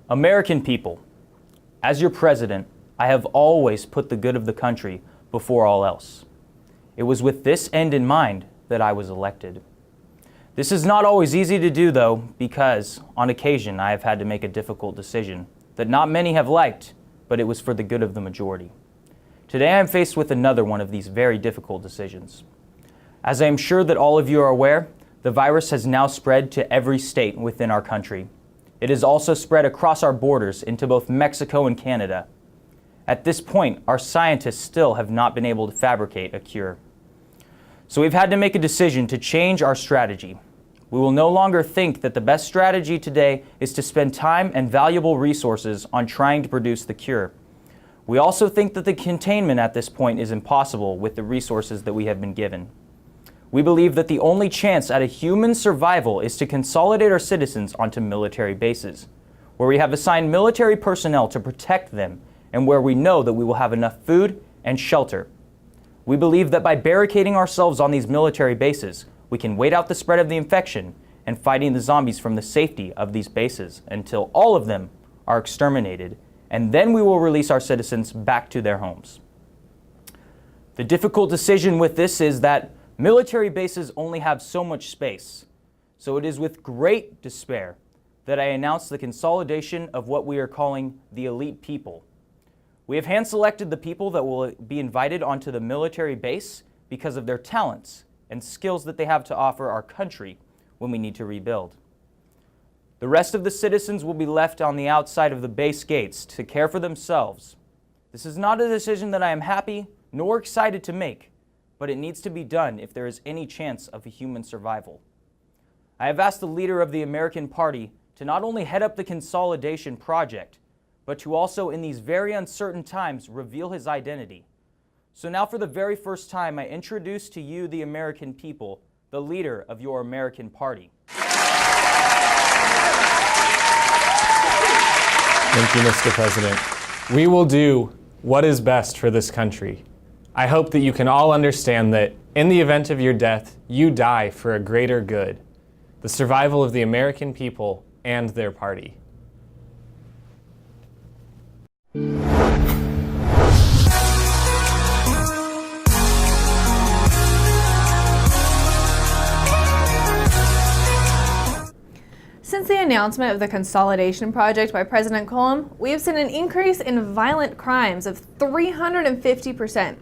American people, as your president, I have always put the good of the country before all else. It was with this end in mind that I was elected. This is not always easy to do, though, because on occasion I have had to make a difficult decision that not many have liked, but it was for the good of the majority. Today I am faced with another one of these very difficult decisions. As I am sure that all of you are aware, the virus has now spread to every state within our country. It has also spread across our borders into both Mexico and Canada. At this point, our scientists still have not been able to fabricate a cure. So we've had to make a decision to change our strategy. We will no longer think that the best strategy today is to spend time and valuable resources on trying to produce the cure. We also think that the containment at this point is impossible with the resources that we have been given. We believe that the only chance at a human survival is to consolidate our citizens onto military bases, where we have assigned military personnel to protect them and where we know that we will have enough food and shelter. We believe that by barricading ourselves on these military bases, we can wait out the spread of the infection and fighting the zombies from the safety of these bases until all of them are exterminated, and then we will release our citizens back to their homes. The difficult decision with this is that military bases only have so much space, so it is with great despair that I announce the consolidation of what we are calling the elite people. We have hand-selected the people that will be invited onto the military base because of their talents and skills that they have to offer our country when we need to rebuild. The rest of the citizens will be left on the outside of the base gates to care for themselves. This is not a decision that I am happy nor excited to make, but it needs to be done if there is any chance of a human survival. I have asked the leader of the American Party to not only head up the consolidation project, but to also, in these very uncertain times, reveal his identity. So now for the very first time, I introduce to you, the American people, the leader of your American Party. Thank you, Mr. President. We will do what is best for this country. I hope that you can all understand that in the event of your death, you die for a greater good, the survival of the American people and their party. Since the announcement of the consolidation project by President Cullum, we have seen an increase in violent crimes of 350%.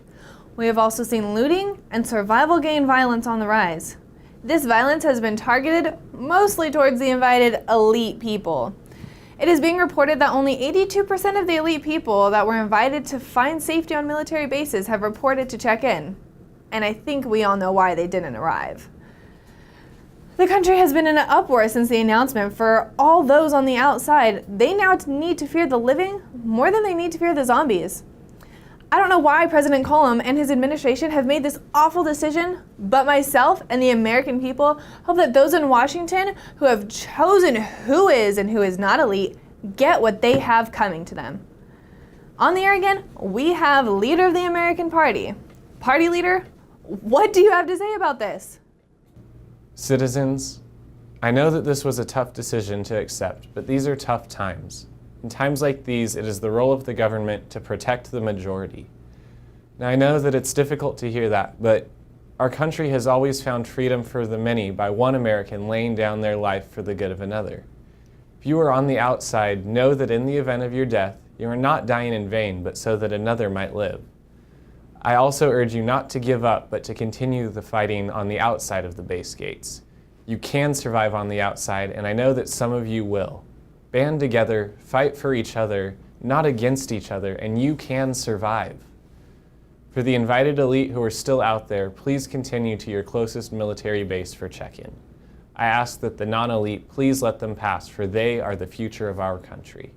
We have also seen looting and survival gang violence on the rise. This violence has been targeted mostly towards the invited elite people. It is being reported that only 82% of the elite people that were invited to find safety on military bases have reported to check in. And I think we all know why they didn't arrive. The country has been in an uproar since the announcement. For all those on the outside, they now need to fear the living more than they need to fear the zombies. I don't know why President Cullum and his administration have made this awful decision, but myself and the American people hope that those in Washington who have chosen who is and who is not elite get what they have coming to them. On the air again, we have leader of the American Party. Party leader, what do you have to say about this? Citizens, I know that this was a tough decision to accept, but these are tough times. In times like these, it is the role of the government to protect the majority. Now, I know that it's difficult to hear that, but our country has always found freedom for the many by one American laying down their life for the good of another. If you are on the outside, know that in the event of your death, you are not dying in vain, but so that another might live. I also urge you not to give up, but to continue the fighting on the outside of the base gates. You can survive on the outside, and I know that some of you will. Band together, fight for each other, not against each other, and you can survive. For the invited elite who are still out there, please continue to your closest military base for check-in. I ask that the non-elite please let them pass, for they are the future of our country.